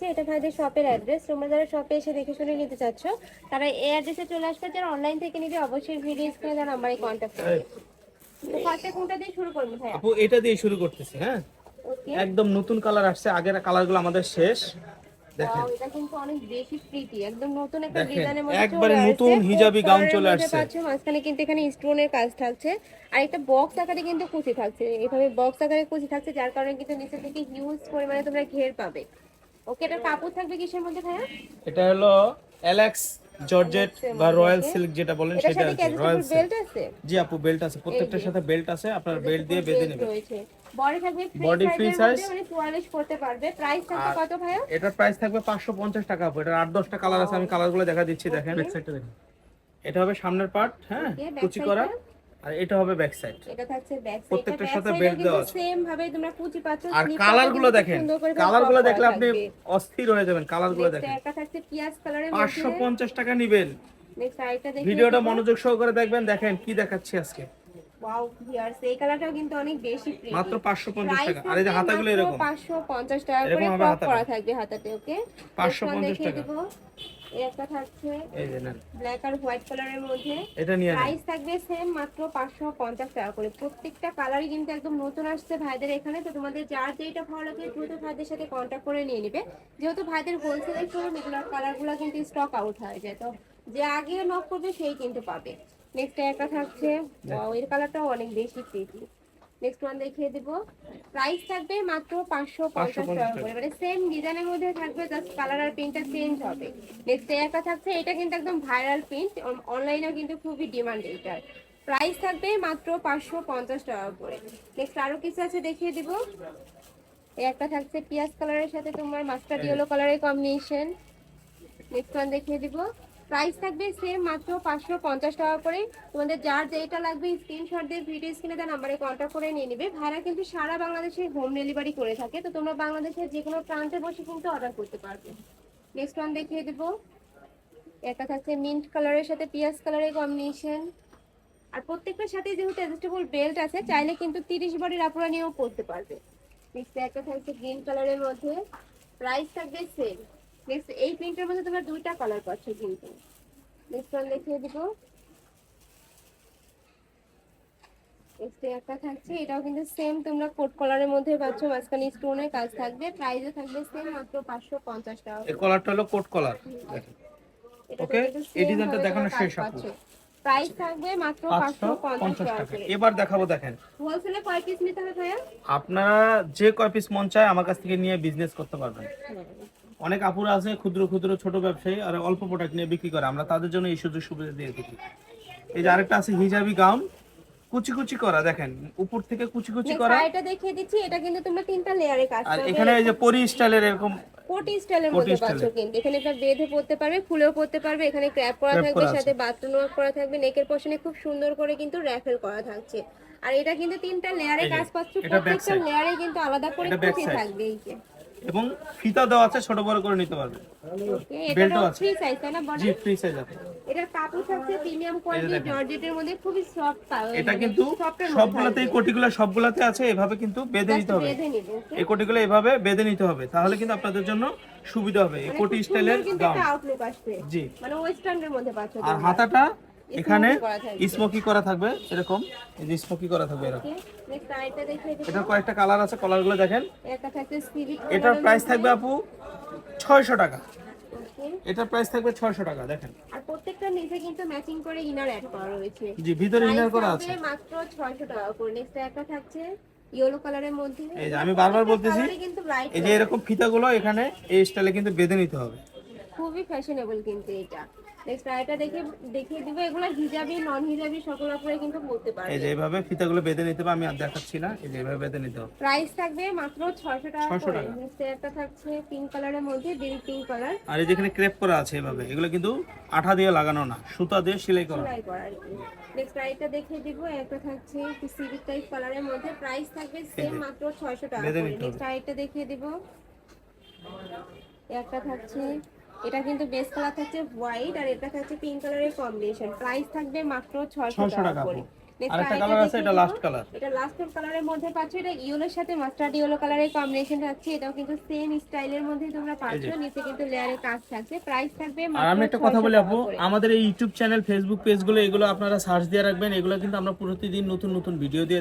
দিচ্ছি, এটা ভাইদের শপের অ্যাড্রেস। তোমরা যারা শপে এসে দেখে শুনে নিতে চাচ্ছ তারা এই অ্যাড্রেসে চলে আসবে। যারা অনলাইন থেকে নিবে অবশ্যই ভিডিও স্ক্রিনে দেওয়া নাম্বারে কন্ট্যাক্ট করবে। তো ফার্স্টে কোনটা দিয়ে শুরু করব ভাইয়া? আপু এটা দিয়ে শুরু করতেছি। হ্যাঁ, ওকে। একদম নতুন কালার আসছে, আগের কালারগুলো আমাদের শেষ। দেখেন, ওয়াও, এটা কিন্তু অনেক বেশি প্রিটি, একদম নতুন একটা দেখেন ডিজাইনের মধ্যে একবারে চলে আসছে। নতুন কোট হিজাবি গাউন কলারের চলে মধ্যে আসছে। পাচ্ছ, মাঝখানে কিন্তু এখানে স্টোনের কাজ থাকছে। আর একটা বক্স আকারে কিন্তু কুচি থাকছে, এইভাবে বক্স আকারে কুচি থাকছে, যার কারণে কিন্তু নিচে থেকে হিউজ পরিমাণে তোমরা ঘের পাবে। ওকে, এটা কাপড় থাকবে কিসের মধ্যে ভাইয়া? এটা হলো এলএক্স জর্জেট অ্যালেক্সের বা মধ্যে। রয়্যাল ওকে, সিল্ক যেটা বলেন এটার সেটা সাথে আর কি কি, রয়্যাল অ্যাডজাস্টেবল সিল্ক। বেল্ট আছে? জি আপু, বেল্ট আছে, এই প্রত্যেকটার যে সাথে বেল্ট আছে, আপনার বেল্ট অ্যাডজাস্টেবল দিয়ে বেঁধে বেল্ট নেবেন। রয়েছে। বডি থাকবে ফ্রি বডি ফ্রি সাইজের সাইজ। মধ্যে, মানে 44 করতে পারবে। প্রাইস থাকবে আর কত ভাইয়া? এটার প্রাইস থাকবে 550 টাকা আপু। এটার 8-10টা কালার আছে, আমি কালারগুলো দেখা দিচ্ছি। দেখেন ব্যাক সাইডটা দেখেন, এটা হবে সামনের পার্ট, হ্যাঁ, ওকে, ব্যাক কুচি করা। সাইডটা আর এটা হবে ব্যাক সাইড। এটা থাকছে ব্যাক সাইডটা। প্রত্যেকটার ব্যাক সাথে সাইডেও বেল্ট কিন্তু দেওয়া আছে। সেম ভাবে তোমরা কুচি পাচ্ছ। আর স্লিপটা কালারগুলো কিন্তু দেখেন, সুন্দর করে কালারগুলো টপ দেখলে করা আপনি থাকবে। অস্থির হয়ে যাবেন। কালারগুলো নেক্সট দেখেন। একটা থাকছে পিয়াজ কালারের মধ্যে। 550 টাকা নিবেন। নেক্সট আরেকটা দেখিয়ে ভিডিওটা দিব। মনোযোগ সহকারে দেখবেন। দেখেন কি দেখাচ্ছি আজকে, ওয়াও ভিউয়ার্স, এই কালারটাও কিন্তু অনেক বেশি প্রিটি। মাত্র 550 প্রাইস টাকা। আর এই যে থাকবে হাতাগুলো মাত্র এরকম 550 টাকা এরকম করে, হবে টপ হাতাটা, করা থাকবে হাতাতে। ওকে, নেক্সট ওয়ান 550 দেখিয়ে টাকা। দিব। এই একটা থাকছে এই যে নেন, ব্ল্যাক আর হোয়াইট কালারের মধ্যে। এটা নিয়ে নেন। প্রাইস থাকবে সেম, মাত্র 550 টাকা করে। প্রত্যেকটা কালারই কিন্তু একদম নতুন আসছে ভাইদের এখানে। তো তোমাদের যার যেটা ভালো লাগে দ্রুত ভাইদের সাথে কন্ট্যাক্ট করে নিয়ে নিবে। যেহেতু ভাইদের হোলসেলের শোরুম, এগুলোর কালারগুলো কিন্তু স্টক আউট হয়ে যায়, তো যে আগে নক করবে সেই কিন্তু পাবে। নেক্সট একটা থাকছে, ওয়াও এর কালারটাও অনেক বেশি প্রিটি। নেক্সট ওয়ান দেখিয়ে দিব। প্রাইস থাকবে মাত্র 550 টাকা করে, মানে সেম ডিজাইনের মধ্যে থাকবে, জাস্ট কালার আর প্রিন্টটা চেঞ্জ হবে। নেক্সট একটা থাকছে, এটা কিন্তু একদম ভাইরাল প্রিন্ট, অনলাইনেও কিন্তু খুবই ডিমান্ড এটার। প্রাইস থাকবে মাত্র 550 টাকা করে। নেক্সট আরো কিছু আছে দেখিয়ে দিব। এই একটা থাকছে পিয়াজ কালারের সাথে তোমার মাস্টার্ড ইয়েলো কালারের কম্বিনেশন। নেক্সট ওয়ান দেখিয়ে দিব। প্রাইস থাকবে সেম, মাত্র 550 টাকা করে। তোমাদের যার যেটা লাগবে স্ক্রিনশট দিয়ে ভিডিও স্ক্রিনে দেওয়া নাম্বারে কন্ট্যাক্ট করে নিয়ে নিবে। ভাড়া কিন্তু সারা বাংলাদেশে হোম ডেলিভারি করে থাকে, তো তোমরা বাংলাদেশের যে কোনো প্রান্তে বসে কিন্তু অর্ডার করতে পারবে। নেক্সট ওয়ান দেখিয়ে দিব। একটা থাকছে মিন্ট কালারের সাথে পিয়াজ কালারের কম্বিনেশন। আর প্রত্যেকটার সাথে যেহেতু অ্যাডজাস্টেবল বেল্ট আছে, চাইলে কিন্তু 30 বডির আপুরা নিয়েও পরতে পারবে। নেক্সট একটা থাকছে গ্রিন কালারের মধ্যে। প্রাইস থাকবে সেম। নেক্সট এই প্রিন্টের মধ্যে তোমরা দুইটা কালার পাচ্ছ কিন্তু। নেক্সট ওয়ান দেখিয়ে দিব। নেক্সট একটা থাকছে, এটাও কিন্তু সেম তোমরা কোট কলারের মধ্যে পাচ্ছ, মাঝখানে স্টোনের কাজ থাকবে। প্রাইসও থাকবে সেম, মাত্র 550 টাকা এই করে। কলারটা হলো কোট কলার। দেখেন, এটাতে ওকে, কিন্তু এই সেম ডিজাইনটা ভাবে দেখানো তোমরা কাজ শেষ আপু। পাচ্ছ। প্রাইস থাকবে মাত্র 550 550 টাকা টাকা। করে। এবার দেখাবো, দেখেন হোলসেলে কয় পিস নিতে হবে ভাইয়া? আপনারা যে কয় পিস মন চায় আমার কাছ থেকে নিয়ে বিজনেস করতে পারবেন। অনেক আপুরা আছে ক্ষুদ্র ক্ষুদ্র ছোট ব্যবসায়ী, আর অল্প প্রোডাক্ট নিয়ে বিক্রি করে, আমরা তাদের জন্য এই সুযোগ সুবিধা দিয়ে থাকি। এই যে আরেকটা আছে হিজাবি গাউন, কুচি কুচি করা, দেখেন উপর থেকে কুচি কুচি নেক্সট করা। আরেকটা দেখিয়ে দিচ্ছি, এটা কিন্তু তোমরা তিনটা লেয়ারে কাজ আর করবে। এখানে এই যে পরি স্টাইলের এরকম কোটি স্টাইলের কোটি মধ্যে পাচ্ছ স্টাইলের কিন্তু। এখানে একটা বেঁধে পড়তে পারবে, খুলেও পড়তে পারবে। এখানে ক্র্যাপ করা ক্র্যাপ থাকবে, করা আছে। সাথে বাটন ওয়ার্ক করা থাকবে। নেকের পশনে খুব সুন্দর করে কিন্তু র্যাফেল করা থাকছে। আর এটা কিন্তু তিনটা লেয়ারে এই যে কাজ পাচ্ছ, এটা ব্যাক প্রত্যেকটা সাইড, লেয়ারে কিন্তু আলাদা করে এটা ব্যাক কুচি সাইড, থাকবে। এই যে এবং ফিতা দেওয়া আছে, ছোট বড় করে নিতে পারবে। ওকে, বেল্টও এটারও আছে। ফ্রি সাইজ তাই না জি, বডি? ফ্রি সাইজ আছে। এটার কাপড় থাকছে প্রিমিয়াম এই যে কোয়ালিটি দেখেন, জর্জেটের মধ্যে, খুবই সফট। এটা কিন্তু সফটের মধ্যে সবগুলাতেই থাকবে, কোটিগুলো সবগুলাতে আছে, এভাবে কিন্তু বেঁধে জাস্ট নিতে হবে। বেঁধে নিবে। ওকে, এই কোটিগুলো এভাবে বেঁধে নিতে হবে, তাহলে কিন্তু আপনাদের জন্য সুবিধা হবে। এই মানে কোটি খুব সুন্দর স্টাইলের কিন্তু গাউন। একটা আউটলুক আসবে, জি, মানে ওয়েস্টার্নের মধ্যে পাচ্ছ আর তোমরা। হাতাটা এখানে স্মোকি করা থাকবে। স্মোকি করা থাকবে এরকম, এই যে স্মোকি করা থাকবে এরকম। ওকে, নেক্সট আরেকটা দেখিয়ে দেব। এটার কয়েকটা কালার আছে, কালারগুলো দেখেন। একটা থাকছে সিভিক এটার কালারের প্রাইস মধ্যে। থাকবে আপু 600 টাকা। ওকে, এটার প্রাইস থাকবে 600 টাকা। দেখেন, আর প্রত্যেকটা নিচে কিন্তু ম্যাচিং করে ইনার অ্যাড করা রয়েছে। জি, ভিতরে প্রাইস ইনার করা থাকবে আছে। মাত্র 600 টাকা করে। নেক্সট একটা থাকছে ইয়েলো কালারের মধ্যে। এই যে আমি বারবার বলতেছি, কালারই কিন্তু লাইট, এই যে এরকম ফিতাগুলো এখানে এই স্টাইলে কিন্তু বেঁধে নিতে হবে। খুবই ফ্যাশনেবল কিন্তু এটা। নেক্সট আরেকটা দেখিয়ে দিব। এগুলো হিজাবি নন হিজাবি সকল আপনারা কিন্তু বলতে এই পারবেন। যে এইভাবে ফিতাগুলো বেঁধে নিতে হবে, আমি আর দেখাচ্ছি না, এই যে এইভাবে বেঁধে নিতে হবে। প্রাইস থাকবে মাত্র 600 টাকা 600 করে। টাকা। নেক্সট একটা থাকছে পিঙ্ক কালারের মধ্যে, বেবি পিঙ্ক কালার, আর এই যেখানে ক্রেপ করা আছে এভাবে, এগুলো কিন্তু আঠা দিয়ে লাগানো না, সুতা দিয়ে সেলাই করা। সেলাই করা আর কি। নেক্সট আরেকটা দেখিয়ে দিব। একটা থাকছে একটু সিভিক টাইপ কালারের মধ্যে, প্রাইস থাকবে সেম, মাত্র 600 টাকা বেঁধে করে। নিতে হবে। নেক্সট আরেকটা দেখিয়ে দিব। একটা থাকছে, এটা কিন্তু বেস কালার থাকছে হোয়াইট, আর এটা থাকছে পিঙ্ক কালারের কম্বিনেশন। প্রাইস থাকবে মাত্র 600 600 টাকা টাকা করে। আপু। Next আরেকটা আরেকটা কালার আছে, দেখিয়ে এটা দিব। Last colour. এটা লাস্ট কালারের মধ্যে পাচ্ছ, এটা ইয়েলোর সাথে মাস্টার্ড ইয়েলো কালারের কম্বিনেশন আছে। এটাও কিন্তু সেম স্টাইলের মধ্যে তোমরা পাচ্ছ, নিচে কিন্তু লেয়ারে কাজ থাকছে। প্রাইস থাকবে আর মাত্র আমি একটা 600 কথা বলি আপু, টাকা করে। আমাদের এই ইউটিউব চ্যানেল, ফেসবুক পেজগুলো, এগুলো আপনারা সার্চ দিয়ে রাখবেন। এগুলো কিন্তু আমরা প্রতিদিন নতুন নতুন ভিডিও দিয়ে